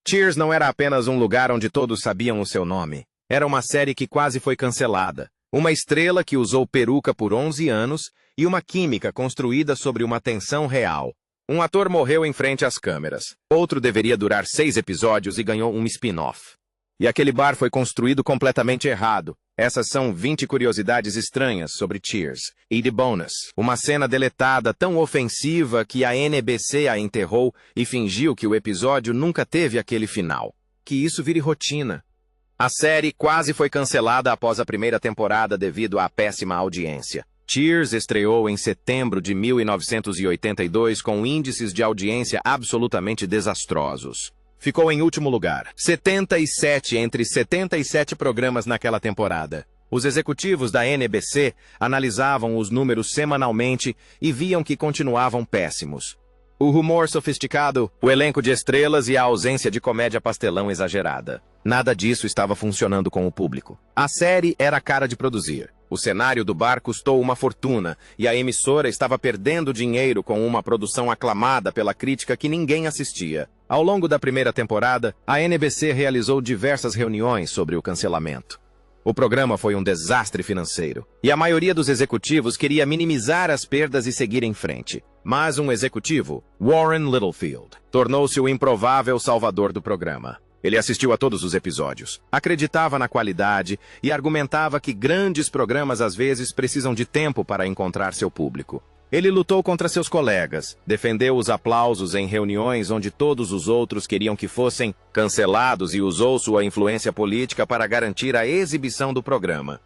Cheers não era apenas um lugar onde todos sabiam o seu nome. Era uma série que quase foi cancelada. Uma estrela que usou peruca por 11 anos e uma química construída sobre uma tensão real. Um ator morreu em frente às câmeras. Outro deveria durar 6 episódios e ganhou um spin-off. E aquele bar foi construído completamente errado. Essas são 20 curiosidades estranhas sobre Cheers. E de bônus, uma cena deletada tão ofensiva que a NBC a enterrou e fingiu que o episódio nunca teve aquele final. Que isso vire rotina. A série quase foi cancelada após a primeira temporada devido à péssima audiência. Cheers estreou em setembro de 1982 com índices de audiência absolutamente desastrosos. Ficou em último lugar, 77 entre 77 programas naquela temporada. Os executivos da NBC analisavam os números semanalmente e viam que continuavam péssimos. O humor sofisticado, o elenco de estrelas e a ausência de comédia pastelão exagerada. Nada disso estava funcionando com o público. A série era cara de produzir. O cenário do bar custou uma fortuna e a emissora estava perdendo dinheiro com uma produção aclamada pela crítica que ninguém assistia. Ao longo da primeira temporada, a NBC realizou diversas reuniões sobre o cancelamento. O programa foi um desastre financeiro, e a maioria dos executivos queria minimizar as perdas e seguir em frente. Mas um executivo, Warren Littlefield, tornou-se o improvável salvador do programa. Ele assistiu a todos os episódios, acreditava na qualidade e argumentava que grandes programas às vezes precisam de tempo para encontrar seu público. Ele lutou contra seus colegas, defendeu os aplausos em reuniões onde todos os outros queriam que fossem cancelados e usou sua influência política para garantir a exibição do programa.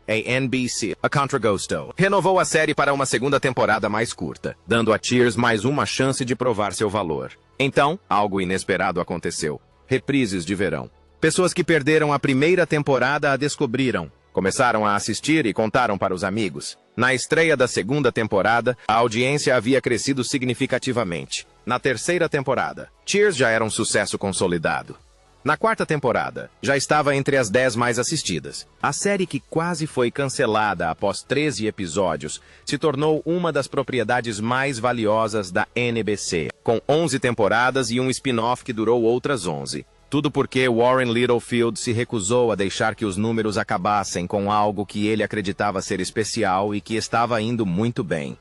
A NBC, a Contra Gusto, renovou a série para uma segunda temporada mais curta, dando a Cheers mais uma chance de provar seu valor. Então, algo inesperado aconteceu. Reprises de verão. Pessoas que perderam a primeira temporada a descobriram. Começaram a assistir e contaram para os amigos. Na estreia da segunda temporada, a audiência havia crescido significativamente. Na terceira temporada, Cheers já era um sucesso consolidado. Na quarta temporada, já estava entre as 10 mais assistidas. A série, que quase foi cancelada após 13 episódios, se tornou uma das propriedades mais valiosas da NBC, com 11 temporadas e um spin-off que durou outras 11. Tudo porque Warren Littlefield se recusou a deixar que os números acabassem com algo que ele acreditava ser especial e que estava indo muito bem.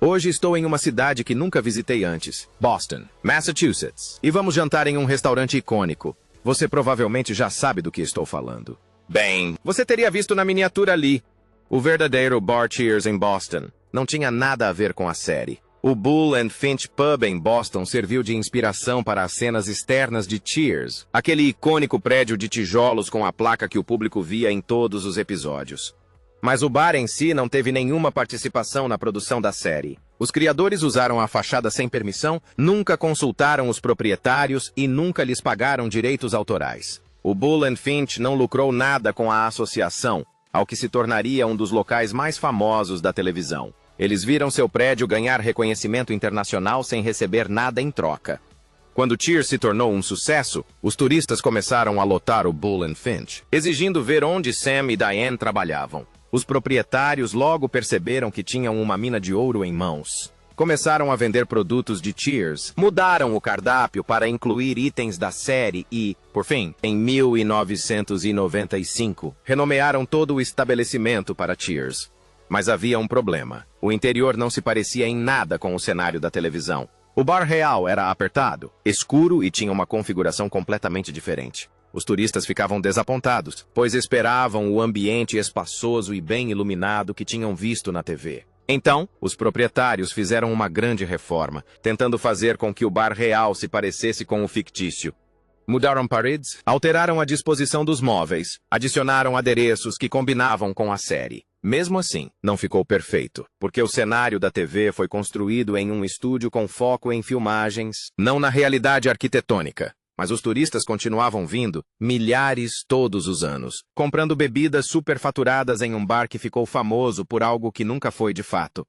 Hoje estou em uma cidade que nunca visitei antes, Boston, Massachusetts, e vamos jantar em um restaurante icônico. Você provavelmente já sabe do que estou falando. Bem, você teria visto na miniatura ali. O verdadeiro Bar Cheers em Boston não tinha nada a ver com a série. O Bull and Finch Pub em Boston serviu de inspiração para as cenas externas de Cheers, aquele icônico prédio de tijolos com a placa que o público via em todos os episódios. Mas o bar em si não teve nenhuma participação na produção da série. Os criadores usaram a fachada sem permissão, nunca consultaram os proprietários e nunca lhes pagaram direitos autorais. O Bull and Finch não lucrou nada com a associação, ao que se tornaria um dos locais mais famosos da televisão. Eles viram seu prédio ganhar reconhecimento internacional sem receber nada em troca. Quando Cheers se tornou um sucesso, os turistas começaram a lotar o Bull and Finch, exigindo ver onde Sam e Diane trabalhavam. Os proprietários logo perceberam que tinham uma mina de ouro em mãos. Começaram a vender produtos de Cheers, mudaram o cardápio para incluir itens da série e, por fim, em 1995, renomearam todo o estabelecimento para Cheers. Mas havia um problema. O interior não se parecia em nada com o cenário da televisão. O bar real era apertado, escuro e tinha uma configuração completamente diferente. Os turistas ficavam desapontados, pois esperavam o ambiente espaçoso e bem iluminado que tinham visto na TV. Então, os proprietários fizeram uma grande reforma, tentando fazer com que o bar real se parecesse com o fictício. Mudaram paredes, alteraram a disposição dos móveis, adicionaram adereços que combinavam com a série. Mesmo assim, não ficou perfeito, porque o cenário da TV foi construído em um estúdio com foco em filmagens, não na realidade arquitetônica. Mas os turistas continuavam vindo, milhares todos os anos, comprando bebidas superfaturadas em um bar que ficou famoso por algo que nunca foi de fato.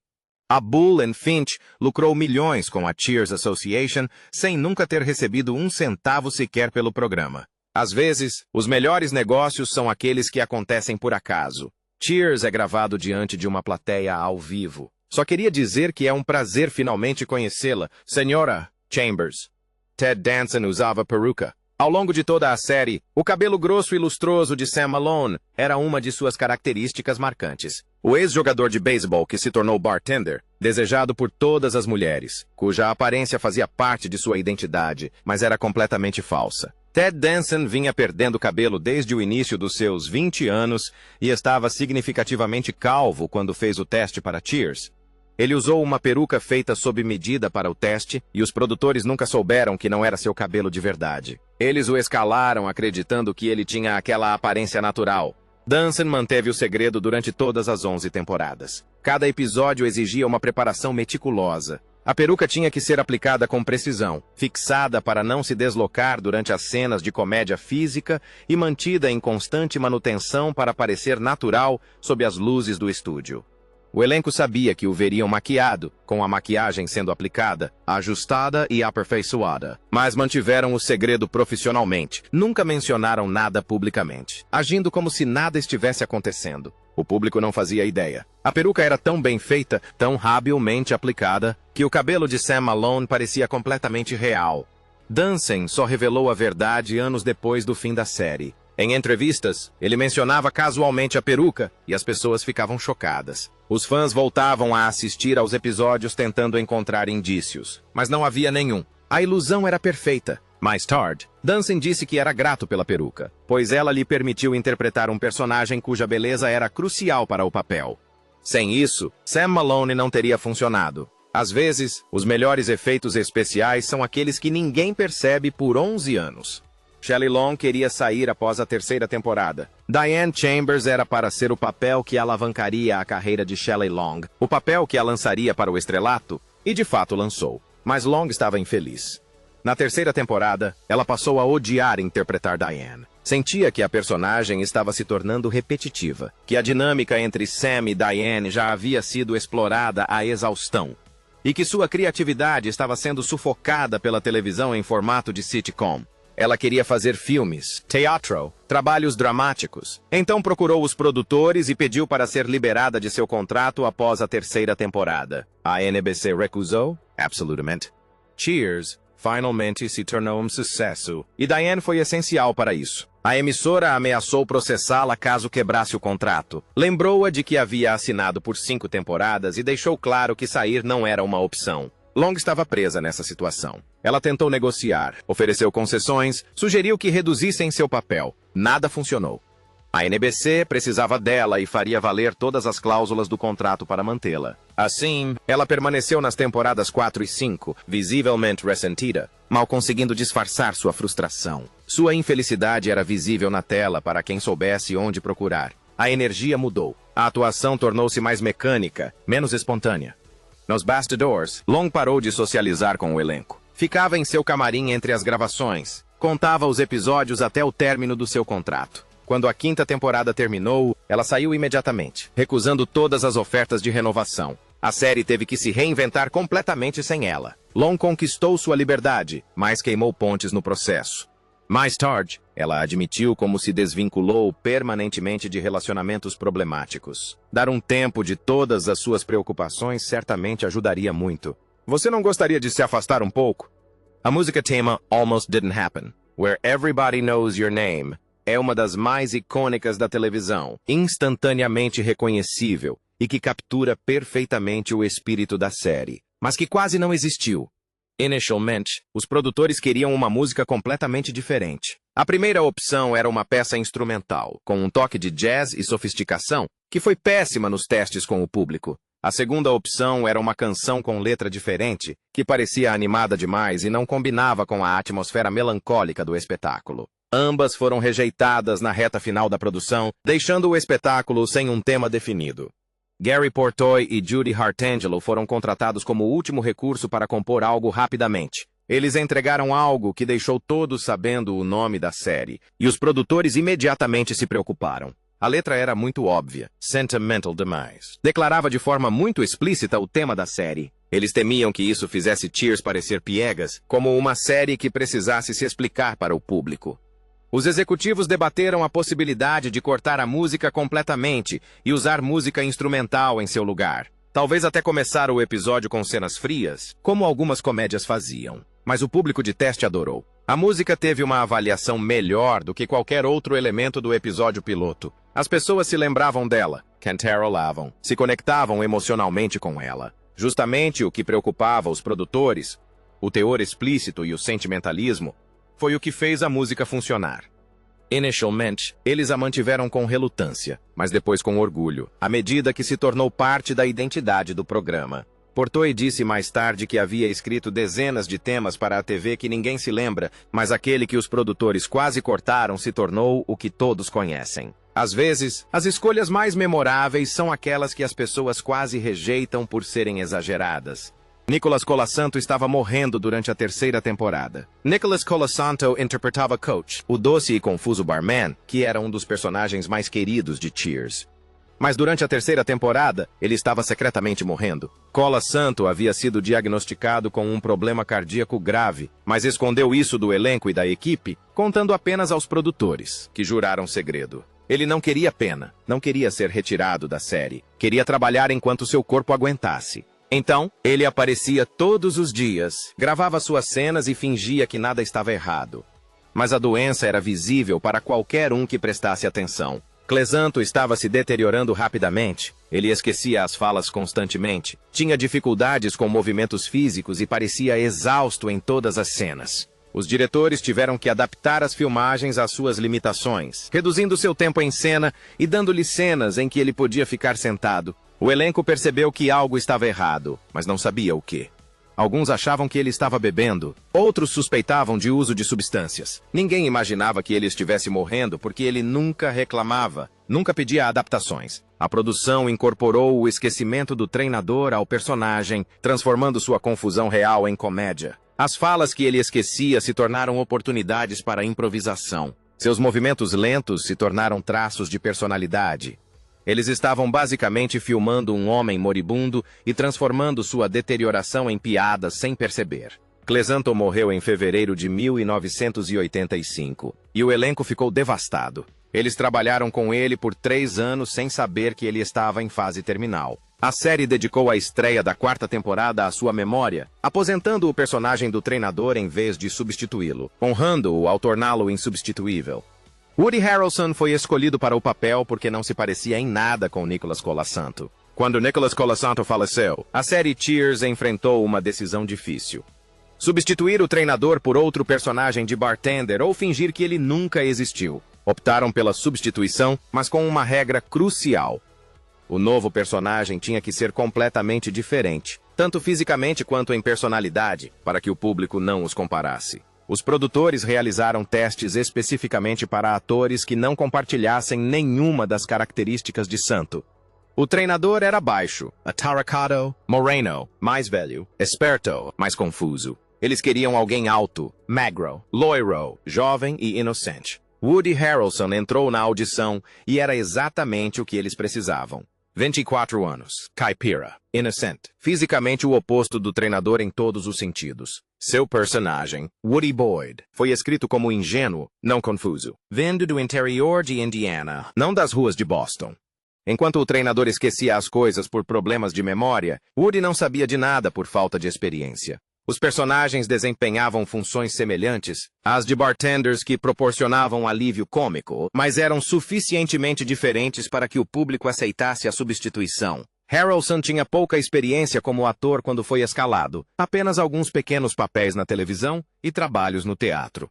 A Bull and Finch lucrou milhões com a Cheers Association sem nunca ter recebido um centavo sequer pelo programa. Às vezes, os melhores negócios são aqueles que acontecem por acaso. Cheers é gravado diante de uma plateia ao vivo. Só queria dizer que é um prazer finalmente conhecê-la, Senhora Chambers. Ted Danson usava peruca. Ao longo de toda a série, o cabelo grosso e lustroso de Sam Malone era uma de suas características marcantes. O ex-jogador de beisebol que se tornou bartender, desejado por todas as mulheres, cuja aparência fazia parte de sua identidade, mas era completamente falsa. Ted Danson vinha perdendo cabelo desde o início dos seus 20 anos e estava significativamente calvo quando fez o teste para Cheers. Ele usou uma peruca feita sob medida para o teste e os produtores nunca souberam que não era seu cabelo de verdade. Eles o escalaram acreditando que ele tinha aquela aparência natural. Danson manteve o segredo durante todas as 11 temporadas. Cada episódio exigia uma preparação meticulosa. A peruca tinha que ser aplicada com precisão, fixada para não se deslocar durante as cenas de comédia física e mantida em constante manutenção para parecer natural sob as luzes do estúdio. O elenco sabia que o veriam maquiado, com a maquiagem sendo aplicada, ajustada e aperfeiçoada. Mas mantiveram o segredo profissionalmente. Nunca mencionaram nada publicamente, agindo como se nada estivesse acontecendo. O público não fazia ideia. A peruca era tão bem feita, tão habilmente aplicada, que o cabelo de Sam Malone parecia completamente real. Danson só revelou a verdade anos depois do fim da série. Em entrevistas, ele mencionava casualmente a peruca e as pessoas ficavam chocadas. Os fãs voltavam a assistir aos episódios tentando encontrar indícios, mas não havia nenhum. A ilusão era perfeita. Mais tarde, Danson disse que era grato pela peruca, pois ela lhe permitiu interpretar um personagem cuja beleza era crucial para o papel. Sem isso, Sam Malone não teria funcionado. Às vezes, os melhores efeitos especiais são aqueles que ninguém percebe por 11 anos. Shelley Long queria sair após a terceira temporada. Diane Chambers era para ser o papel que alavancaria a carreira de Shelley Long, o papel que a lançaria para o estrelato, e de fato lançou. Mas Long estava infeliz. Na terceira temporada, ela passou a odiar interpretar Diane. Sentia que a personagem estava se tornando repetitiva, que a dinâmica entre Sam e Diane já havia sido explorada à exaustão, e que sua criatividade estava sendo sufocada pela televisão em formato de sitcom. Ela queria fazer filmes, teatro, trabalhos dramáticos. Então procurou os produtores e pediu para ser liberada de seu contrato após a terceira temporada. A NBC recusou? Absolutamente. Cheers finalmente se tornou um sucesso, e Diane foi essencial para isso. A emissora ameaçou processá-la caso quebrasse o contrato. Lembrou-a de que havia assinado por 5 temporadas e deixou claro que sair não era uma opção. Long estava presa nessa situação. Ela tentou negociar, ofereceu concessões, sugeriu que reduzissem seu papel. Nada funcionou. A NBC precisava dela e faria valer todas as cláusulas do contrato para mantê-la. Assim, ela permaneceu nas temporadas 4 e 5, visivelmente ressentida, mal conseguindo disfarçar sua frustração. Sua infelicidade era visível na tela para quem soubesse onde procurar. A energia mudou. A atuação tornou-se mais mecânica, menos espontânea. Nos bastidores, Long parou de socializar com o elenco. Ficava em seu camarim entre as gravações. Contava os episódios até o término do seu contrato. Quando a 5ª temporada terminou, ela saiu imediatamente, recusando todas as ofertas de renovação. A série teve que se reinventar completamente sem ela. Long conquistou sua liberdade, mas queimou pontes no processo. Mais tarde, ela admitiu como se desvinculou permanentemente de relacionamentos problemáticos. Dar um tempo de todas as suas preocupações certamente ajudaria muito. Você não gostaria de se afastar um pouco? A música tema Almost Didn't Happen, Where Everybody Knows Your Name, é uma das mais icônicas da televisão, instantaneamente reconhecível e que captura perfeitamente o espírito da série, mas que quase não existiu. Inicialmente, os produtores queriam uma música completamente diferente. A primeira opção era uma peça instrumental, com um toque de jazz e sofisticação, que foi péssima nos testes com o público. A segunda opção era uma canção com letra diferente, que parecia animada demais e não combinava com a atmosfera melancólica do espetáculo. Ambas foram rejeitadas na reta final da produção, deixando o espetáculo sem um tema definido. Gary Portoy e Judy Hartangelo foram contratados como último recurso para compor algo rapidamente. Eles entregaram algo que deixou todos sabendo o nome da série, e os produtores imediatamente se preocuparam. A letra era muito óbvia, sentimental demais. Declarava de forma muito explícita o tema da série. Eles temiam que isso fizesse Cheers parecer piegas, como uma série que precisasse se explicar para o público. Os executivos debateram a possibilidade de cortar a música completamente e usar música instrumental em seu lugar. Talvez até começar o episódio com cenas frias, como algumas comédias faziam. Mas o público de teste adorou. A música teve uma avaliação melhor do que qualquer outro elemento do episódio piloto. As pessoas se lembravam dela, cantarolavam, se conectavam emocionalmente com ela. Justamente o que preocupava os produtores, o teor explícito e o sentimentalismo, foi o que fez a música funcionar. Inicialmente, eles a mantiveram com relutância, mas depois com orgulho, à medida que se tornou parte da identidade do programa. Portnoy disse mais tarde que havia escrito dezenas de temas para a TV que ninguém se lembra, mas aquele que os produtores quase cortaram se tornou o que todos conhecem. Às vezes, as escolhas mais memoráveis são aquelas que as pessoas quase rejeitam por serem exageradas. Nicolas Colasanto estava morrendo durante a terceira temporada. Nicolas Colasanto interpretava Coach, o doce e confuso barman, que era um dos personagens mais queridos de Cheers. Mas durante a terceira temporada, ele estava secretamente morrendo. Colasanto havia sido diagnosticado com um problema cardíaco grave, mas escondeu isso do elenco e da equipe, contando apenas aos produtores, que juraram segredo. Ele não queria pena, não queria ser retirado da série, queria trabalhar enquanto seu corpo aguentasse. Então, ele aparecia todos os dias, gravava suas cenas e fingia que nada estava errado. Mas a doença era visível para qualquer um que prestasse atenção. Colasanto estava se deteriorando rapidamente. Ele esquecia as falas constantemente, tinha dificuldades com movimentos físicos e parecia exausto em todas as cenas. Os diretores tiveram que adaptar as filmagens às suas limitações, reduzindo seu tempo em cena e dando-lhe cenas em que ele podia ficar sentado. O elenco percebeu que algo estava errado, mas não sabia o quê. Alguns achavam que ele estava bebendo, outros suspeitavam de uso de substâncias. Ninguém imaginava que ele estivesse morrendo porque ele nunca reclamava, nunca pedia adaptações. A produção incorporou o esquecimento do treinador ao personagem, transformando sua confusão real em comédia. As falas que ele esquecia se tornaram oportunidades para a improvisação. Seus movimentos lentos se tornaram traços de personalidade. Eles estavam basicamente filmando um homem moribundo e transformando sua deterioração em piadas sem perceber. Colasanto morreu em fevereiro de 1985, e o elenco ficou devastado. Eles trabalharam com ele por 3 anos sem saber que ele estava em fase terminal. A série dedicou a estreia da 4ª temporada à sua memória, aposentando o personagem do treinador em vez de substituí-lo, honrando-o ao torná-lo insubstituível. Woody Harrelson foi escolhido para o papel porque não se parecia em nada com Nicolas Colasanto. Quando Nicolas Colasanto faleceu, a série Cheers enfrentou uma decisão difícil. Substituir o treinador por outro personagem de bartender ou fingir que ele nunca existiu. Optaram pela substituição, mas com uma regra crucial. O novo personagem tinha que ser completamente diferente, tanto fisicamente quanto em personalidade, para que o público não os comparasse. Os produtores realizaram testes especificamente para atores que não compartilhassem nenhuma das características de Santo. O treinador era baixo, ataracado, moreno, mais velho, esperto, mais confuso. Eles queriam alguém alto, magro, loiro, jovem e inocente. Woody Harrelson entrou na audição e era exatamente o que eles precisavam. 24 anos, caipira, inocente, fisicamente o oposto do treinador em todos os sentidos. Seu personagem, Woody Boyd, foi escrito como ingênuo, não confuso, vindo do interior de Indiana, não das ruas de Boston. Enquanto o treinador esquecia as coisas por problemas de memória, Woody não sabia de nada por falta de experiência. Os personagens desempenhavam funções semelhantes às de bartenders que proporcionavam alívio cômico, mas eram suficientemente diferentes para que o público aceitasse a substituição. Harrelson tinha pouca experiência como ator quando foi escalado, apenas alguns pequenos papéis na televisão e trabalhos no teatro.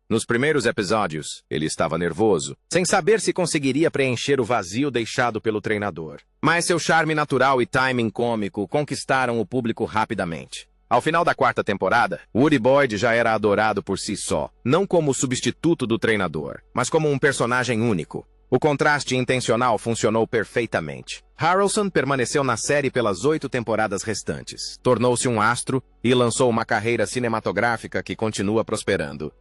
Nos primeiros episódios, ele estava nervoso, sem saber se conseguiria preencher o vazio deixado pelo treinador. Mas seu charme natural e timing cômico conquistaram o público rapidamente. Ao final da 4ª temporada, Woody Boyd já era adorado por si só, não como substituto do treinador, mas como um personagem único. O contraste intencional funcionou perfeitamente. Harrelson permaneceu na série pelas 8 temporadas restantes, tornou-se um astro e lançou uma carreira cinematográfica que continua prosperando.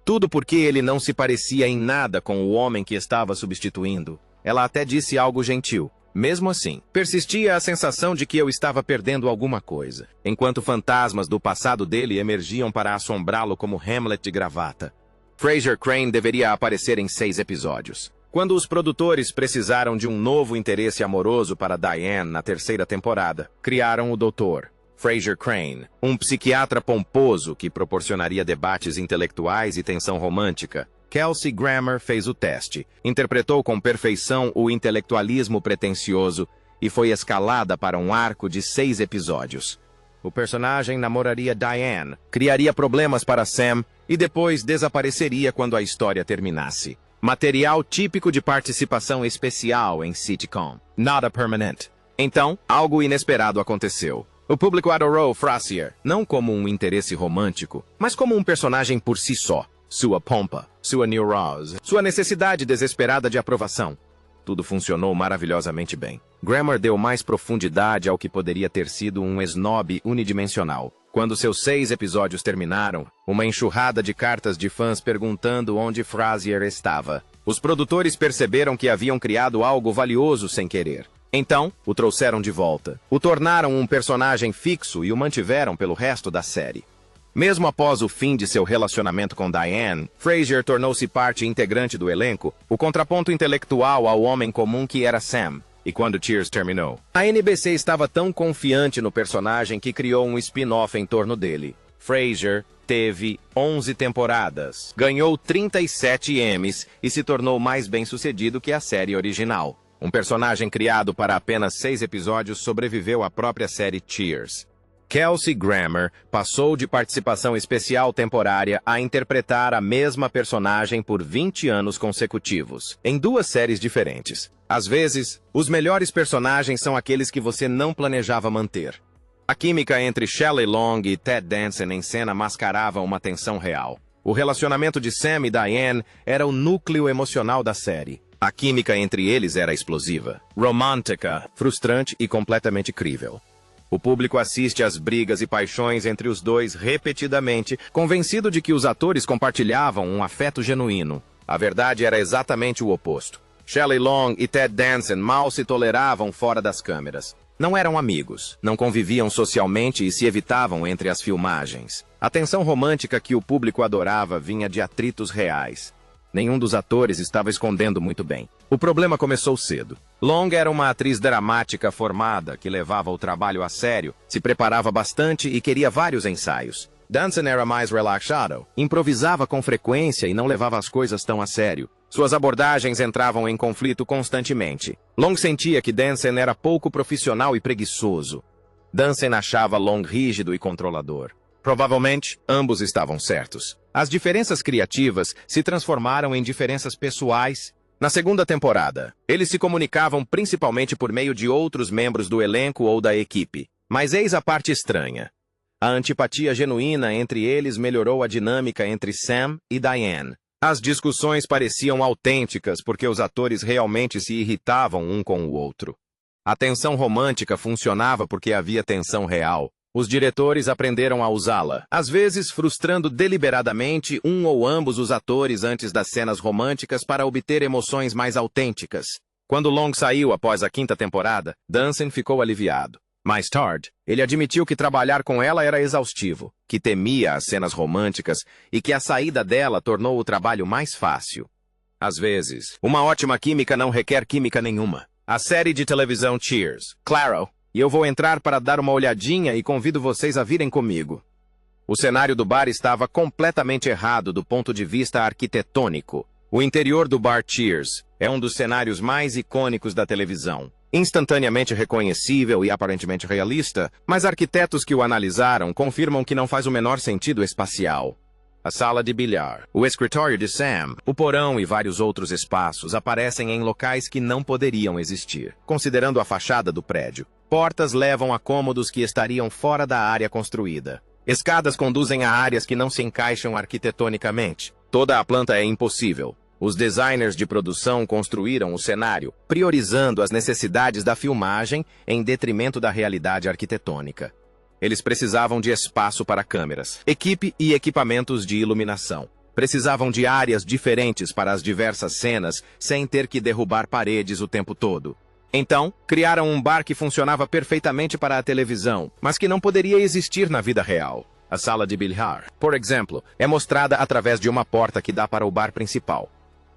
Tudo porque ele não se parecia em nada com o homem que estava substituindo. Ela até disse algo gentil. Mesmo assim, persistia a sensação de que eu estava perdendo alguma coisa, enquanto fantasmas do passado dele emergiam para assombrá-lo como Hamlet de gravata. Frasier Crane deveria aparecer em 6 episódios. Quando os produtores precisaram de um novo interesse amoroso para Diane na 3ª temporada, criaram o Dr. Fraser Crane, um psiquiatra pomposo que proporcionaria debates intelectuais e tensão romântica. Kelsey Grammer fez o teste, interpretou com perfeição o intelectualismo pretensioso e foi escalada para um arco de 6 episódios. O personagem namoraria Diane, criaria problemas para Sam e depois desapareceria quando a história terminasse. Material típico de participação especial em sitcom. Nada permanent. Então, algo inesperado aconteceu. O público adorou Frasier, não como um interesse romântico, mas como um personagem por si só. Sua pompa, sua neurose, sua necessidade desesperada de aprovação. Tudo funcionou maravilhosamente bem. Grammer deu mais profundidade ao que poderia ter sido um snob unidimensional. Quando seus 6 episódios terminaram, uma enxurrada de cartas de fãs perguntando onde Frasier estava. Os produtores perceberam que haviam criado algo valioso sem querer. Então, o trouxeram de volta. O tornaram um personagem fixo e o mantiveram pelo resto da série. Mesmo após o fim de seu relacionamento com Diane, Frasier tornou-se parte integrante do elenco, o contraponto intelectual ao homem comum que era Sam. E quando Cheers terminou, a NBC estava tão confiante no personagem que criou um spin-off em torno dele. Frasier teve 11 temporadas, ganhou 37 Emmys e se tornou mais bem-sucedido que a série original. Um personagem criado para apenas 6 episódios sobreviveu à própria série Cheers. Kelsey Grammer passou de participação especial temporária a interpretar a mesma personagem por 20 anos consecutivos, em 2 séries diferentes. Às vezes, os melhores personagens são aqueles que você não planejava manter. A química entre Shelley Long e Ted Danson em cena mascarava uma tensão real. O relacionamento de Sam e Diane era o núcleo emocional da série. A química entre eles era explosiva, romântica, frustrante e completamente crível. O público assiste às brigas e paixões entre os dois repetidamente, convencido de que os atores compartilhavam um afeto genuíno. A verdade era exatamente o oposto. Shelley Long e Ted Danson mal se toleravam fora das câmeras. Não eram amigos, não conviviam socialmente e se evitavam entre as filmagens. A tensão romântica que o público adorava vinha de atritos reais. Nenhum dos atores estava escondendo muito bem. O problema começou cedo. Long era uma atriz dramática formada, que levava o trabalho a sério, se preparava bastante e queria vários ensaios. Danson era mais relaxado, improvisava com frequência e não levava as coisas tão a sério. Suas abordagens entravam em conflito constantemente. Long sentia que Danson era pouco profissional e preguiçoso. Danson achava Long rígido e controlador. Provavelmente, ambos estavam certos. As diferenças criativas se transformaram em diferenças pessoais. Na segunda temporada, eles se comunicavam principalmente por meio de outros membros do elenco ou da equipe. Mas eis a parte estranha. A antipatia genuína entre eles melhorou a dinâmica entre Sam e Diane. As discussões pareciam autênticas porque os atores realmente se irritavam um com o outro. A tensão romântica funcionava porque havia tensão real. Os diretores aprenderam a usá-la, às vezes frustrando deliberadamente um ou ambos os atores antes das cenas românticas para obter emoções mais autênticas. Quando Long saiu após a 5ª temporada, Danson ficou aliviado. Mais tarde, ele admitiu que trabalhar com ela era exaustivo, que temia as cenas românticas e que a saída dela tornou o trabalho mais fácil. Às vezes, uma ótima química não requer química nenhuma. A série de televisão Cheers, claro, e eu vou entrar para dar uma olhadinha e convido vocês a virem comigo. O cenário do bar estava completamente errado do ponto de vista arquitetônico. O interior do bar Cheers é um dos cenários mais icônicos da televisão. Instantaneamente reconhecível e aparentemente realista, mas arquitetos que o analisaram confirmam que não faz o menor sentido espacial. A sala de bilhar, o escritório de Sam, o porão e vários outros espaços aparecem em locais que não poderiam existir, considerando a fachada do prédio. Portas levam a cômodos que estariam fora da área construída. Escadas conduzem a áreas que não se encaixam arquitetonicamente. Toda a planta é impossível. Os designers de produção construíram o cenário, priorizando as necessidades da filmagem em detrimento da realidade arquitetônica. Eles precisavam de espaço para câmeras, equipe e equipamentos de iluminação. Precisavam de áreas diferentes para as diversas cenas, sem ter que derrubar paredes o tempo todo. Então, criaram um bar que funcionava perfeitamente para a televisão, mas que não poderia existir na vida real. A sala de bilhar, por exemplo, é mostrada através de uma porta que dá para o bar principal.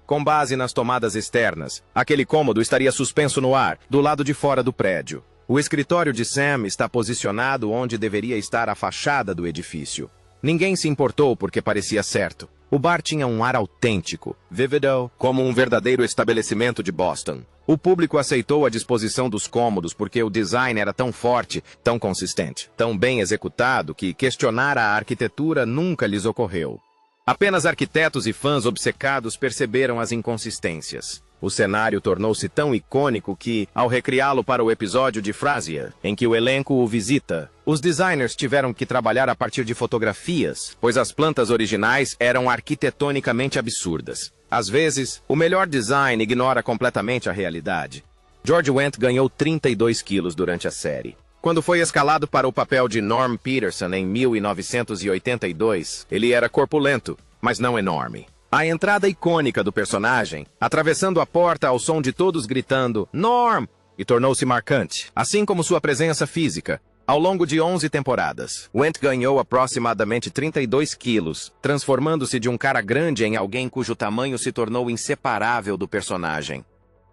Com base nas tomadas externas, aquele cômodo estaria suspenso no ar, do lado de fora do prédio. O escritório de Sam está posicionado onde deveria estar a fachada do edifício. Ninguém se importou porque parecia certo. O bar tinha um ar autêntico, vívido, como um verdadeiro estabelecimento de Boston. O público aceitou a disposição dos cômodos porque o design era tão forte, tão consistente, tão bem executado que questionar a arquitetura nunca lhes ocorreu. Apenas arquitetos e fãs obcecados perceberam as inconsistências. O cenário tornou-se tão icônico que, ao recriá-lo para o episódio de Frasier, em que o elenco o visita, os designers tiveram que trabalhar a partir de fotografias, pois as plantas originais eram arquitetonicamente absurdas. Às vezes, o melhor design ignora completamente a realidade. George Wendt ganhou 32 quilos durante a série. Quando foi escalado para o papel de Norm Peterson em 1982, ele era corpulento, mas não enorme. A entrada icônica do personagem, atravessando a porta ao som de todos gritando "Norm!", e tornou-se marcante, assim como sua presença física. Ao longo de 11 temporadas, Wendt ganhou aproximadamente 32 quilos, transformando-se de um cara grande em alguém cujo tamanho se tornou inseparável do personagem.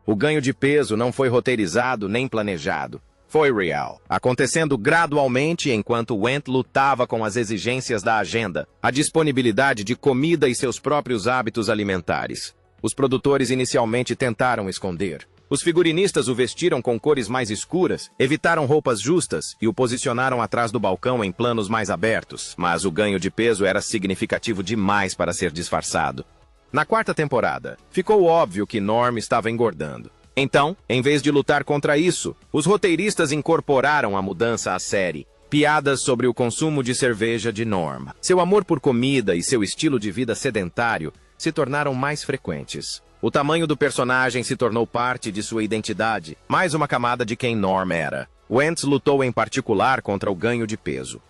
O ganho de peso não foi roteirizado nem planejado. Foi real, acontecendo gradualmente enquanto Wendt lutava com as exigências da agenda, a disponibilidade de comida e seus próprios hábitos alimentares. Os produtores inicialmente tentaram esconder. Os figurinistas o vestiram com cores mais escuras, evitaram roupas justas e o posicionaram atrás do balcão em planos mais abertos, mas o ganho de peso era significativo demais para ser disfarçado. Na quarta temporada, ficou óbvio que Norm estava engordando. Então, em vez de lutar contra isso, os roteiristas incorporaram a mudança à série. Piadas sobre o consumo de cerveja de Norm, seu amor por comida e seu estilo de vida sedentário se tornaram mais frequentes. O tamanho do personagem se tornou parte de sua identidade, mais uma camada de quem Norm era. Wendt lutou em particular contra o ganho de peso.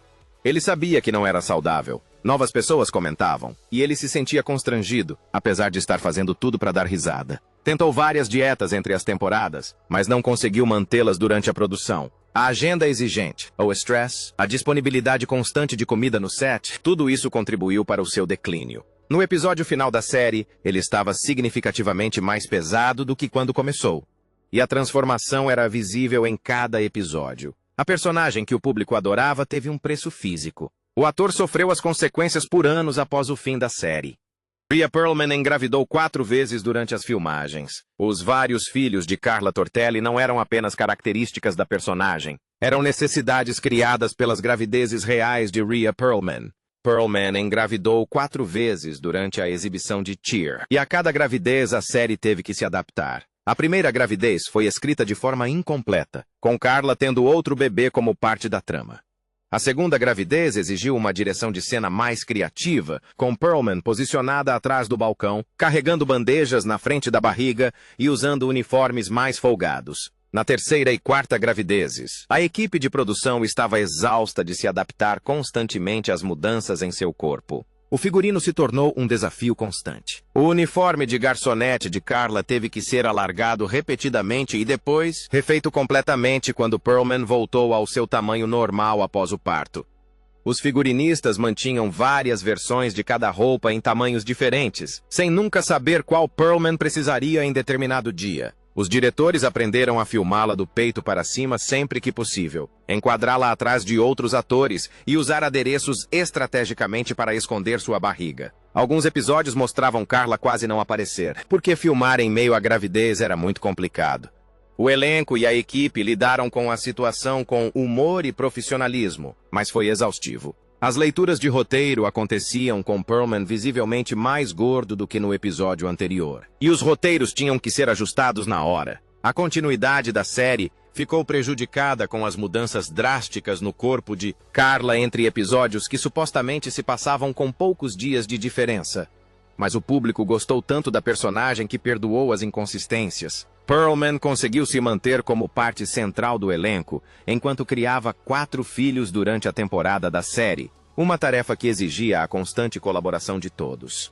Ele sabia que não era saudável. Novas pessoas comentavam, e ele se sentia constrangido, apesar de estar fazendo tudo para dar risada. Tentou várias dietas entre as temporadas, mas não conseguiu mantê-las durante a produção. A agenda exigente, o stress, a disponibilidade constante de comida no set, tudo isso contribuiu para o seu declínio. No episódio final da série, ele estava significativamente mais pesado do que quando começou. E a transformação era visível em cada episódio. A personagem que o público adorava teve um preço físico. O ator sofreu as consequências por anos após o fim da série. Rhea Perlman engravidou 4 vezes durante as filmagens. Os vários filhos de Carla Tortelli não eram apenas características da personagem. Eram necessidades criadas pelas gravidezes reais de Rhea Perlman. Perlman engravidou 4 vezes durante a exibição de Cheer. E a cada gravidez a série teve que se adaptar. A primeira gravidez foi escrita de forma incompleta, com Carla tendo outro bebê como parte da trama. A segunda gravidez exigiu uma direção de cena mais criativa, com Perlman posicionada atrás do balcão, carregando bandejas na frente da barriga e usando uniformes mais folgados. Na terceira e quarta gravidezes, a equipe de produção estava exausta de se adaptar constantemente às mudanças em seu corpo. O figurino se tornou um desafio constante. O uniforme de garçonete de Carla teve que ser alargado repetidamente e depois refeito completamente quando Perlman voltou ao seu tamanho normal após o parto. Os figurinistas mantinham várias versões de cada roupa em tamanhos diferentes, sem nunca saber qual Perlman precisaria em determinado dia. Os diretores aprenderam a filmá-la do peito para cima sempre que possível, enquadrá-la atrás de outros atores e usar adereços estrategicamente para esconder sua barriga. Alguns episódios mostravam Carla quase não aparecer, porque filmar em meio à gravidez era muito complicado. O elenco e a equipe lidaram com a situação com humor e profissionalismo, mas foi exaustivo. As leituras de roteiro aconteciam com Perlman visivelmente mais gordo do que no episódio anterior. E os roteiros tinham que ser ajustados na hora. A continuidade da série ficou prejudicada com as mudanças drásticas no corpo de Carla entre episódios que supostamente se passavam com poucos dias de diferença. Mas o público gostou tanto da personagem que perdoou as inconsistências. Perlman conseguiu se manter como parte central do elenco, enquanto criava 4 filhos durante a temporada da série, uma tarefa que exigia a constante colaboração de todos.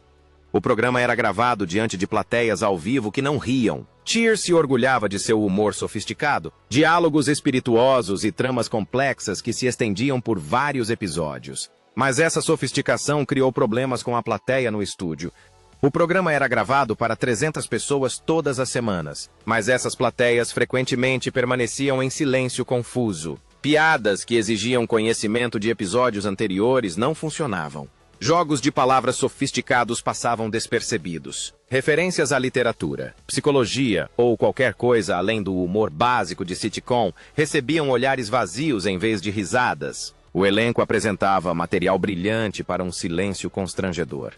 O programa era gravado diante de plateias ao vivo que não riam. Cheer se orgulhava de seu humor sofisticado, diálogos espirituosos e tramas complexas que se estendiam por vários episódios. Mas essa sofisticação criou problemas com a plateia no estúdio. O programa era gravado para 300 pessoas todas as semanas, mas essas plateias frequentemente permaneciam em silêncio confuso. Piadas que exigiam conhecimento de episódios anteriores não funcionavam. Jogos de palavras sofisticados passavam despercebidos. Referências à literatura, psicologia ou qualquer coisa além do humor básico de sitcom recebiam olhares vazios em vez de risadas. O elenco apresentava material brilhante para um silêncio constrangedor.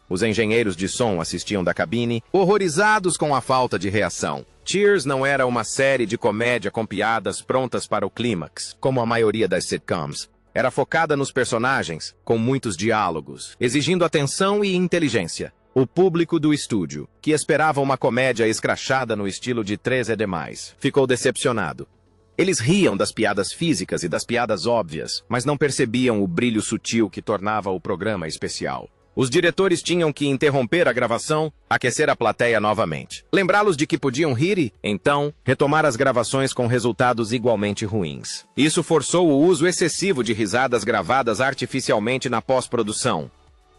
Os engenheiros de som assistiam da cabine, horrorizados com a falta de reação. Cheers não era uma série de comédia com piadas prontas para o clímax, como a maioria das sitcoms. Era focada nos personagens, com muitos diálogos, exigindo atenção e inteligência. O público do estúdio, que esperava uma comédia escrachada no estilo de Três é Demais, ficou decepcionado. Eles riam das piadas físicas e das piadas óbvias, mas não percebiam o brilho sutil que tornava o programa especial. Os diretores tinham que interromper a gravação, aquecer a plateia novamente. Lembrá-los de que podiam rir e, então, retomar as gravações com resultados igualmente ruins. Isso forçou o uso excessivo de risadas gravadas artificialmente na pós-produção.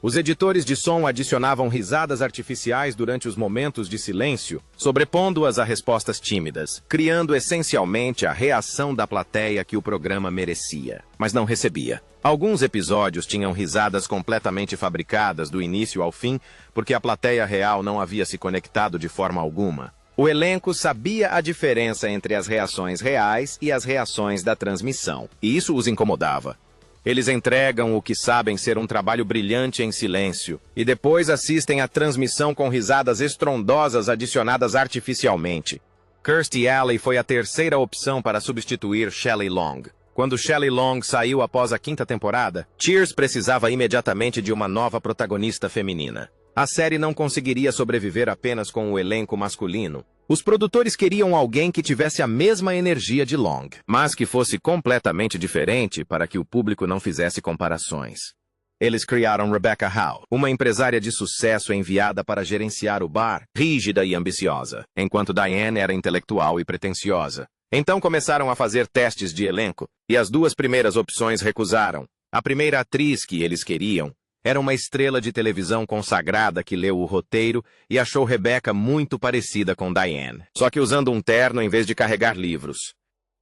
Os editores de som adicionavam risadas artificiais durante os momentos de silêncio, sobrepondo-as a respostas tímidas, criando essencialmente a reação da plateia que o programa merecia, mas não recebia. Alguns episódios tinham risadas completamente fabricadas do início ao fim, porque a plateia real não havia se conectado de forma alguma. O elenco sabia a diferença entre as reações reais e as reações da transmissão, e isso os incomodava. Eles entregam o que sabem ser um trabalho brilhante em silêncio, e depois assistem à transmissão com risadas estrondosas adicionadas artificialmente. Kirstie Alley foi a terceira opção para substituir Shelley Long. Quando Shelley Long saiu após a 5ª temporada, Cheers precisava imediatamente de uma nova protagonista feminina. A série não conseguiria sobreviver apenas com o elenco masculino. Os produtores queriam alguém que tivesse a mesma energia de Long, mas que fosse completamente diferente para que o público não fizesse comparações. Eles criaram Rebecca Howe, uma empresária de sucesso enviada para gerenciar o bar, rígida e ambiciosa, enquanto Diane era intelectual e pretensiosa. Então começaram a fazer testes de elenco, e as duas primeiras opções recusaram. A primeira atriz que eles queriam era uma estrela de televisão consagrada que leu o roteiro e achou Rebecca muito parecida com Diane, só que usando um terno em vez de carregar livros.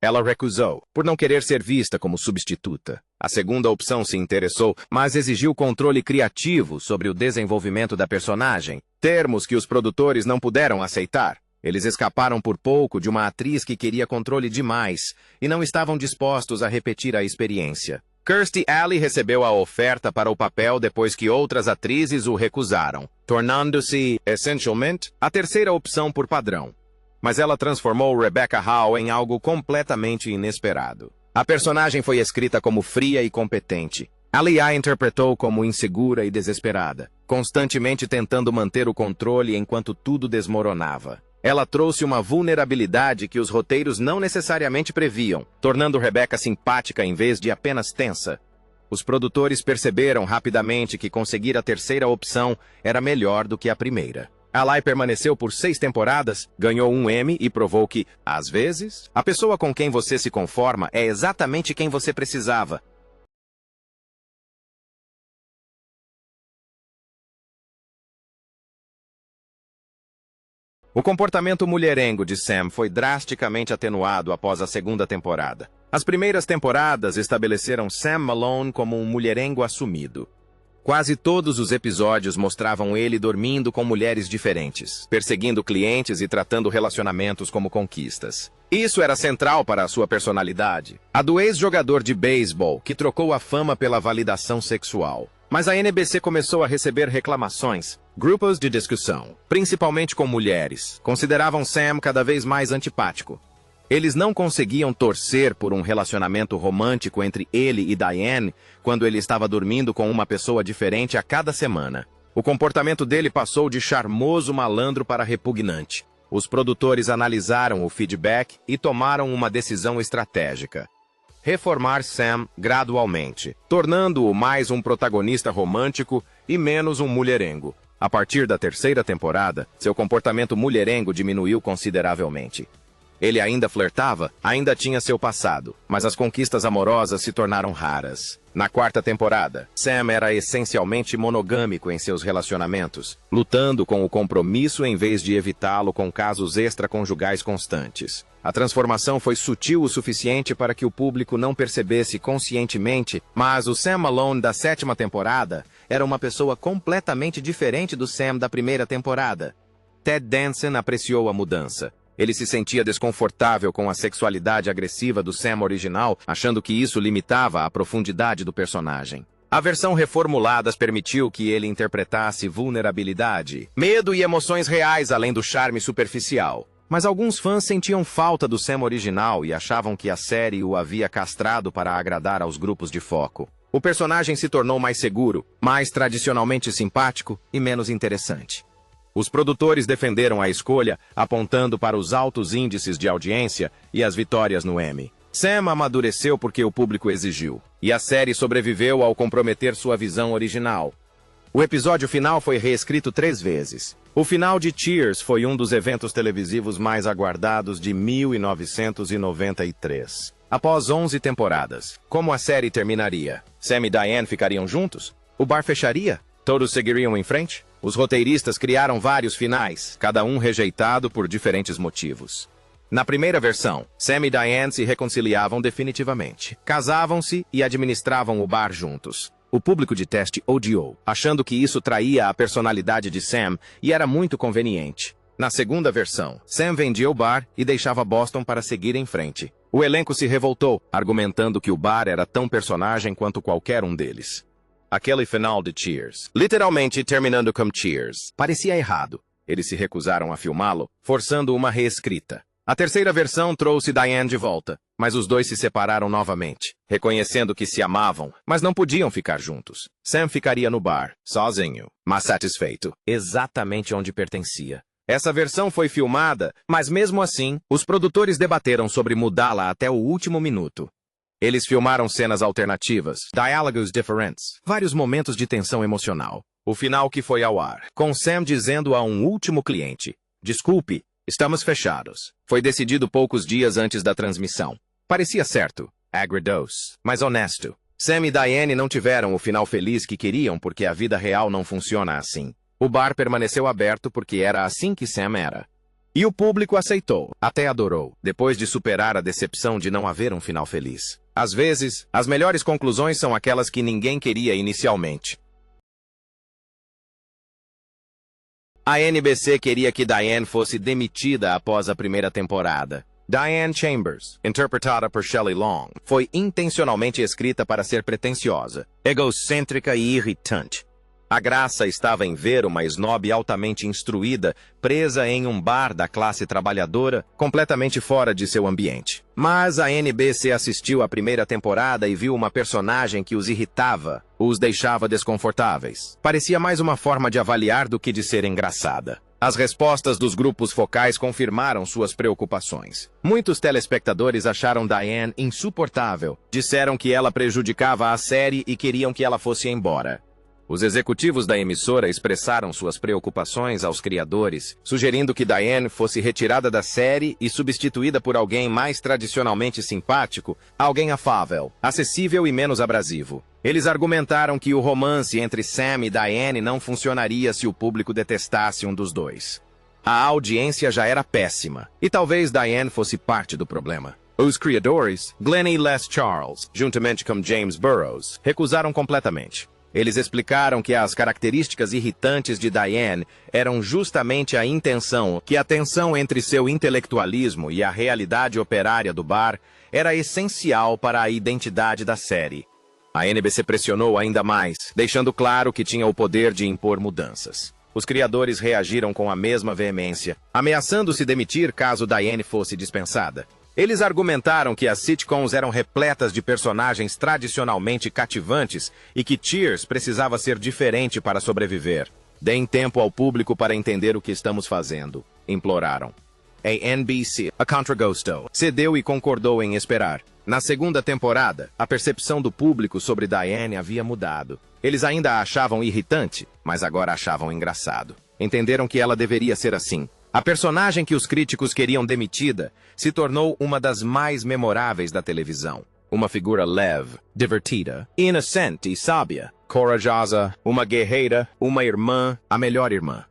Ela recusou, por não querer ser vista como substituta. A segunda opção se interessou, mas exigiu controle criativo sobre o desenvolvimento da personagem, termos que os produtores não puderam aceitar. Eles escaparam por pouco de uma atriz que queria controle demais e não estavam dispostos a repetir a experiência. Kirstie Alley recebeu a oferta para o papel depois que outras atrizes o recusaram, tornando-se, essencialmente, a terceira opção por padrão. Mas ela transformou Rebecca Howe em algo completamente inesperado. A personagem foi escrita como fria e competente. Alley a interpretou como insegura e desesperada, constantemente tentando manter o controle enquanto tudo desmoronava. Ela trouxe uma vulnerabilidade que os roteiros não necessariamente previam, tornando Rebecca simpática em vez de apenas tensa. Os produtores perceberam rapidamente que conseguir a terceira opção era melhor do que a primeira. Alley permaneceu por 6 temporadas, ganhou um Emmy e provou que, às vezes, a pessoa com quem você se conforma é exatamente quem você precisava. O comportamento mulherengo de Sam foi drasticamente atenuado após a 2ª temporada. As primeiras temporadas estabeleceram Sam Malone como um mulherengo assumido. Quase todos os episódios mostravam ele dormindo com mulheres diferentes, perseguindo clientes e tratando relacionamentos como conquistas. Isso era central para a sua personalidade. A do ex-jogador de beisebol, que trocou a fama pela validação sexual. Mas a NBC começou a receber reclamações. Grupos de discussão, principalmente com mulheres, consideravam Sam cada vez mais antipático. Eles não conseguiam torcer por um relacionamento romântico entre ele e Diane quando ele estava dormindo com uma pessoa diferente a cada semana. O comportamento dele passou de charmoso malandro para repugnante. Os produtores analisaram o feedback e tomaram uma decisão estratégica. Reformar Sam gradualmente, tornando-o mais um protagonista romântico e menos um mulherengo. A partir da 3ª temporada, seu comportamento mulherengo diminuiu consideravelmente. Ele ainda flertava, ainda tinha seu passado, mas as conquistas amorosas se tornaram raras. Na quarta temporada, Sam era essencialmente monogâmico em seus relacionamentos, lutando com o compromisso em vez de evitá-lo com casos extraconjugais constantes. A transformação foi sutil o suficiente para que o público não percebesse conscientemente, mas o Sam Malone da sétima temporada era uma pessoa completamente diferente do Sam da primeira temporada. Ted Danson apreciou a mudança. Ele se sentia desconfortável com a sexualidade agressiva do Sam original, achando que isso limitava a profundidade do personagem. A versão reformulada permitiu que ele interpretasse vulnerabilidade, medo e emoções reais além do charme superficial. Mas alguns fãs sentiam falta do Sam original e achavam que a série o havia castrado para agradar aos grupos de foco. O personagem se tornou mais seguro, mais tradicionalmente simpático e menos interessante. Os produtores defenderam a escolha, apontando para os altos índices de audiência e as vitórias no Emmy. Sam amadureceu porque o público exigiu, e a série sobreviveu ao comprometer sua visão original. O episódio final foi reescrito 3 vezes. O final de Cheers foi um dos eventos televisivos mais aguardados de 1993. Após 11 temporadas, como a série terminaria? Sam e Diane ficariam juntos? O bar fecharia? Todos seguiriam em frente? Os roteiristas criaram vários finais, cada um rejeitado por diferentes motivos. Na primeira versão, Sam e Diane se reconciliavam definitivamente. Casavam-se e administravam o bar juntos. O público de teste odiou, achando que isso traía a personalidade de Sam e era muito conveniente. Na segunda versão, Sam vendia o bar e deixava Boston para seguir em frente. O elenco se revoltou, argumentando que o bar era tão personagem quanto qualquer um deles. Aquele final de Cheers, literalmente terminando com Cheers, parecia errado. Eles se recusaram a filmá-lo, forçando uma reescrita. A terceira versão trouxe Diane de volta, mas os dois se separaram novamente, reconhecendo que se amavam, mas não podiam ficar juntos. Sam ficaria no bar, sozinho, mas satisfeito, exatamente onde pertencia. Essa versão foi filmada, mas mesmo assim, os produtores debateram sobre mudá-la até o último minuto. Eles filmaram cenas alternativas, diálogos diferentes, vários momentos de tensão emocional. O final que foi ao ar, com Sam dizendo a um último cliente, "Desculpe, estamos fechados." Foi decidido poucos dias antes da transmissão. Parecia certo, agridoce, mas honesto. Sam e Diane não tiveram o final feliz que queriam porque a vida real não funciona assim. O bar permaneceu aberto porque era assim que Sam era. E o público aceitou, até adorou, depois de superar a decepção de não haver um final feliz. Às vezes, as melhores conclusões são aquelas que ninguém queria inicialmente. A NBC queria que Diane fosse demitida após a primeira temporada. Diane Chambers, interpretada por Shelley Long, foi intencionalmente escrita para ser pretensiosa, egocêntrica e irritante. A graça estava em ver uma snob altamente instruída, presa em um bar da classe trabalhadora, completamente fora de seu ambiente. Mas a NBC assistiu à primeira temporada e viu uma personagem que os irritava, os deixava desconfortáveis. Parecia mais uma forma de avaliar do que de ser engraçada. As respostas dos grupos focais confirmaram suas preocupações. Muitos telespectadores acharam Diane insuportável, disseram que ela prejudicava a série e queriam que ela fosse embora. Os executivos da emissora expressaram suas preocupações aos criadores, sugerindo que Diane fosse retirada da série e substituída por alguém mais tradicionalmente simpático, alguém afável, acessível e menos abrasivo. Eles argumentaram que o romance entre Sam e Diane não funcionaria se o público detestasse um dos dois. A audiência já era péssima, e talvez Diane fosse parte do problema. Os criadores, Glenn e Les Charles, juntamente com James Burrows, recusaram completamente. Eles explicaram que as características irritantes de Diane eram justamente a intenção, que a tensão entre seu intelectualismo e a realidade operária do bar era essencial para a identidade da série. A NBC pressionou ainda mais, deixando claro que tinha o poder de impor mudanças. Os criadores reagiram com a mesma veemência, ameaçando se demitir caso Diane fosse dispensada. Eles argumentaram que as sitcoms eram repletas de personagens tradicionalmente cativantes e que Cheers precisava ser diferente para sobreviver. Deem tempo ao público para entender o que estamos fazendo, imploraram. A NBC, a Contragosto, cedeu e concordou em esperar. Na segunda temporada, a percepção do público sobre Diane havia mudado. Eles ainda a achavam irritante, mas agora a achavam engraçado. Entenderam que ela deveria ser assim. A personagem que os críticos queriam demitida se tornou uma das mais memoráveis da televisão. Uma figura leve, divertida, inocente e sábia, corajosa, uma guerreira, uma irmã, a melhor irmã.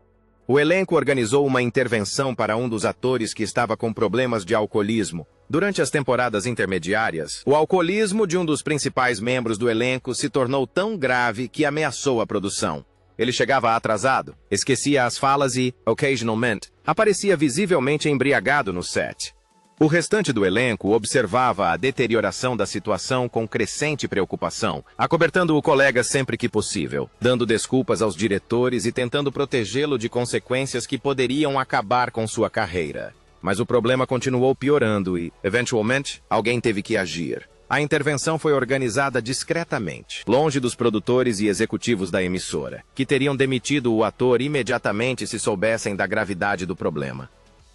O elenco organizou uma intervenção para um dos atores que estava com problemas de alcoolismo. Durante as temporadas intermediárias, o alcoolismo de um dos principais membros do elenco se tornou tão grave que ameaçou a produção. Ele chegava atrasado, esquecia as falas e, occasionalmente, aparecia visivelmente embriagado no set. O restante do elenco observava a deterioração da situação com crescente preocupação, acobertando o colega sempre que possível, dando desculpas aos diretores e tentando protegê-lo de consequências que poderiam acabar com sua carreira. Mas o problema continuou piorando e, eventualmente, alguém teve que agir. A intervenção foi organizada discretamente, longe dos produtores e executivos da emissora, que teriam demitido o ator imediatamente se soubessem da gravidade do problema.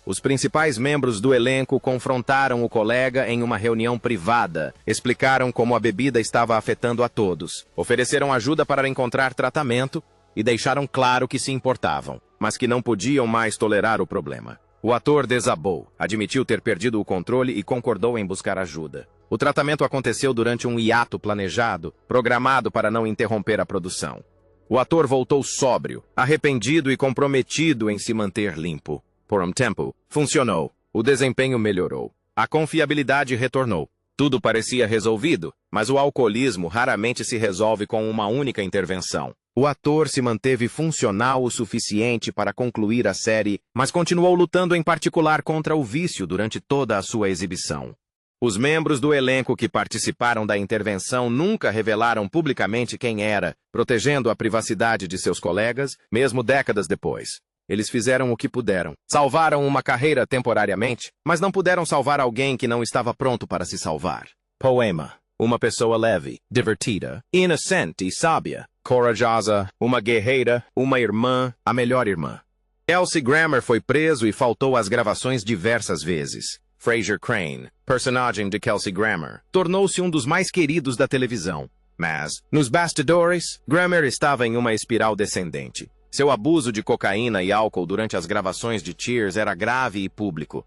Os principais membros do elenco confrontaram o colega em uma reunião privada, explicaram como a bebida estava afetando a todos, ofereceram ajuda para encontrar tratamento e deixaram claro que se importavam, mas que não podiam mais tolerar o problema. O ator desabou, admitiu ter perdido o controle e concordou em buscar ajuda. O tratamento aconteceu durante um hiato planejado, programado para não interromper a produção. O ator voltou sóbrio, arrependido e comprometido em se manter limpo. Por um tempo, funcionou. O desempenho melhorou. A confiabilidade retornou. Tudo parecia resolvido, mas o alcoolismo raramente se resolve com uma única intervenção. O ator se manteve funcional o suficiente para concluir a série, mas continuou lutando em particular contra o vício durante toda a sua exibição. Os membros do elenco que participaram da intervenção nunca revelaram publicamente quem era, protegendo a privacidade de seus colegas, mesmo décadas depois. Eles fizeram o que puderam. Salvaram uma carreira temporariamente, mas não puderam salvar alguém que não estava pronto para se salvar. Poema. Uma pessoa leve, divertida, inocente e sábia, corajosa, uma guerreira, uma irmã, a melhor irmã. Kelsey Grammer foi preso e faltou às gravações diversas vezes. Frasier Crane, personagem de Kelsey Grammer, tornou-se um dos mais queridos da televisão. Mas, nos bastidores, Grammer estava em uma espiral descendente. Seu abuso de cocaína e álcool durante as gravações de Cheers era grave e público.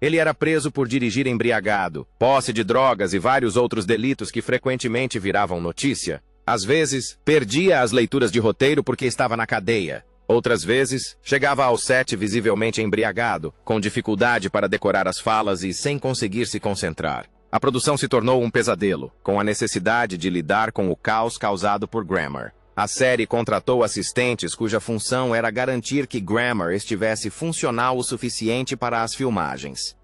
Ele era preso por dirigir embriagado, posse de drogas e vários outros delitos que frequentemente viravam notícia. Às vezes, perdia as leituras de roteiro porque estava na cadeia. Outras vezes, chegava ao set visivelmente embriagado, com dificuldade para decorar as falas e sem conseguir se concentrar. A produção se tornou um pesadelo, com a necessidade de lidar com o caos causado por Grammer. A série contratou assistentes cuja função era garantir que Grammer estivesse funcional o suficiente para as filmagens.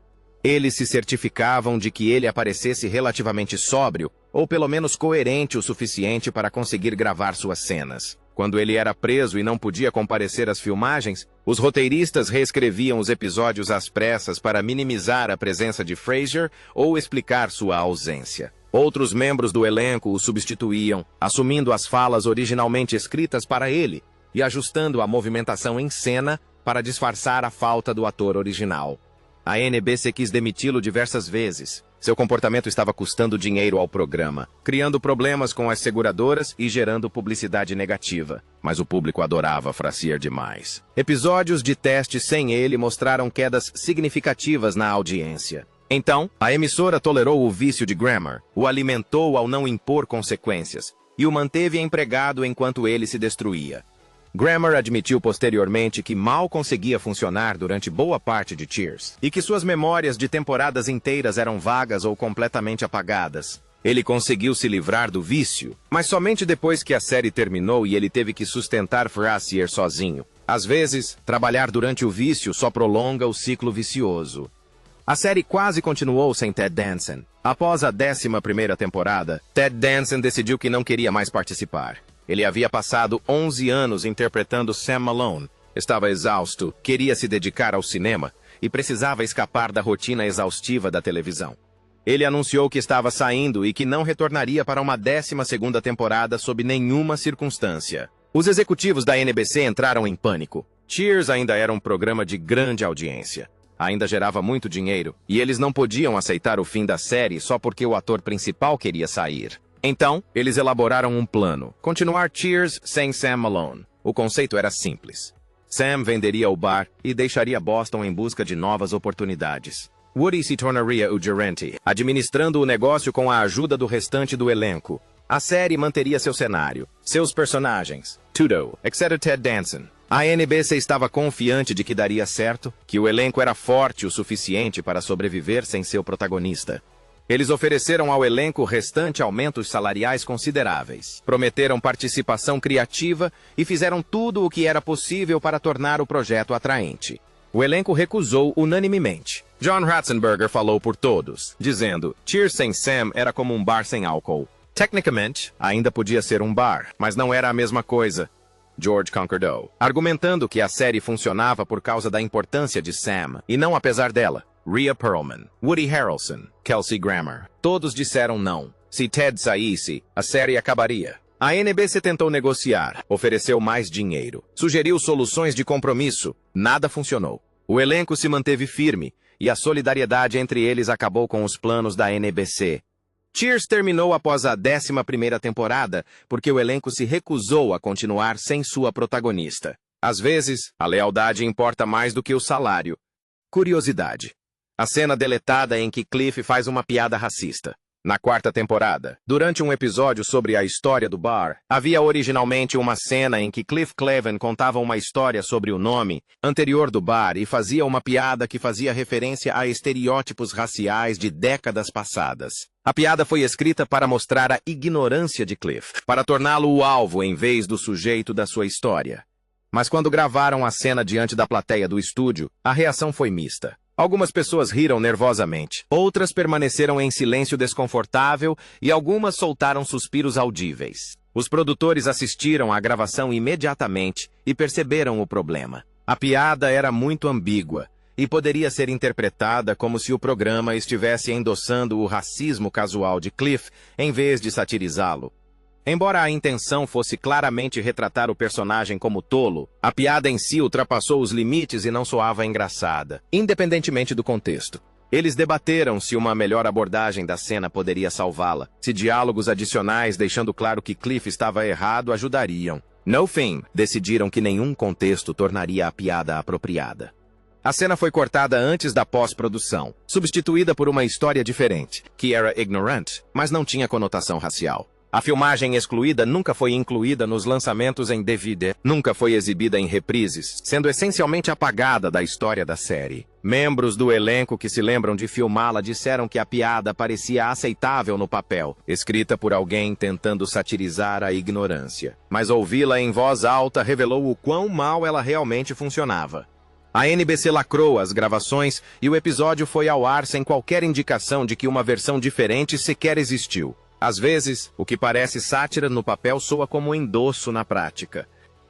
Eles se certificavam de que ele aparecesse relativamente sóbrio, ou pelo menos coerente o suficiente para conseguir gravar suas cenas. Quando ele era preso e não podia comparecer às filmagens, os roteiristas reescreviam os episódios às pressas para minimizar a presença de Frasier ou explicar sua ausência. Outros membros do elenco o substituíam, assumindo as falas originalmente escritas para ele e ajustando a movimentação em cena para disfarçar a falta do ator original. A NBC quis demiti-lo diversas vezes. Seu comportamento estava custando dinheiro ao programa, criando problemas com as seguradoras e gerando publicidade negativa. Mas o público adorava Frasier demais. Episódios de teste sem ele mostraram quedas significativas na audiência. Então, a emissora tolerou o vício de Grammer, o alimentou ao não impor consequências, e o manteve empregado enquanto ele se destruía. Grammer admitiu posteriormente que mal conseguia funcionar durante boa parte de Cheers, e que suas memórias de temporadas inteiras eram vagas ou completamente apagadas. Ele conseguiu se livrar do vício, mas somente depois que a série terminou e ele teve que sustentar Frasier sozinho. Às vezes, trabalhar durante o vício só prolonga o ciclo vicioso. A série quase continuou sem Ted Danson. Após a 11ª temporada, Ted Danson decidiu que não queria mais participar. Ele havia passado 11 anos interpretando Sam Malone. Estava exausto, queria se dedicar ao cinema e precisava escapar da rotina exaustiva da televisão. Ele anunciou que estava saindo e que não retornaria para uma 12ª temporada sob nenhuma circunstância. Os executivos da NBC entraram em pânico. Cheers ainda era um programa de grande audiência. Ainda gerava muito dinheiro, e eles não podiam aceitar o fim da série só porque o ator principal queria sair. Então, eles elaboraram um plano: continuar Cheers sem Sam Malone. O conceito era simples. Sam venderia o bar e deixaria Boston em busca de novas oportunidades. Woody se tornaria o gerente, administrando o negócio com a ajuda do restante do elenco. A série manteria seu cenário, seus personagens, Tudo, etc. Ted Danson. A NBC estava confiante de que daria certo, que o elenco era forte o suficiente para sobreviver sem seu protagonista. Eles ofereceram ao elenco restante aumentos salariais consideráveis, prometeram participação criativa e fizeram tudo o que era possível para tornar o projeto atraente. O elenco recusou unanimemente. John Ratzenberger falou por todos, dizendo: Cheers sem Sam era como um bar sem álcool. Tecnicamente, ainda podia ser um bar, mas não era a mesma coisa. George concordou, argumentando que a série funcionava por causa da importância de Sam, e não apesar dela. Rhea Perlman, Woody Harrelson, Kelsey Grammer, todos disseram não. Se Ted saísse, a série acabaria. A NBC tentou negociar, ofereceu mais dinheiro, sugeriu soluções de compromisso. Nada funcionou. O elenco se manteve firme, e a solidariedade entre eles acabou com os planos da NBC. Cheers terminou após a 11ª temporada, porque o elenco se recusou a continuar sem sua protagonista. Às vezes, a lealdade importa mais do que o salário. Curiosidade. A cena deletada em que Cliff faz uma piada racista. Na 4ª temporada, durante um episódio sobre a história do bar, havia originalmente uma cena em que Cliff Cleven contava uma história sobre o nome anterior do bar e fazia uma piada que fazia referência a estereótipos raciais de décadas passadas. A piada foi escrita para mostrar a ignorância de Cliff, para torná-lo o alvo em vez do sujeito da sua história. Mas quando gravaram a cena diante da plateia do estúdio, a reação foi mista. Algumas pessoas riram nervosamente, outras permaneceram em silêncio desconfortável e algumas soltaram suspiros audíveis. Os produtores assistiram à gravação imediatamente e perceberam o problema. A piada era muito ambígua e poderia ser interpretada como se o programa estivesse endossando o racismo casual de Cliff em vez de satirizá-lo. Embora a intenção fosse claramente retratar o personagem como tolo, a piada em si ultrapassou os limites e não soava engraçada, independentemente do contexto. Eles debateram se uma melhor abordagem da cena poderia salvá-la, se diálogos adicionais deixando claro que Cliff estava errado ajudariam. No fim, decidiram que nenhum contexto tornaria a piada apropriada. A cena foi cortada antes da pós-produção, substituída por uma história diferente, que era ignorant, mas não tinha conotação racial. A filmagem excluída nunca foi incluída nos lançamentos em DVD, nunca foi exibida em reprises, sendo essencialmente apagada da história da série. Membros do elenco que se lembram de filmá-la disseram que a piada parecia aceitável no papel, escrita por alguém tentando satirizar a ignorância. Mas ouvi-la em voz alta revelou o quão mal ela realmente funcionava. A NBC lacrou as gravações e o episódio foi ao ar sem qualquer indicação de que uma versão diferente sequer existiu. Às vezes, o que parece sátira no papel soa como endosso na prática.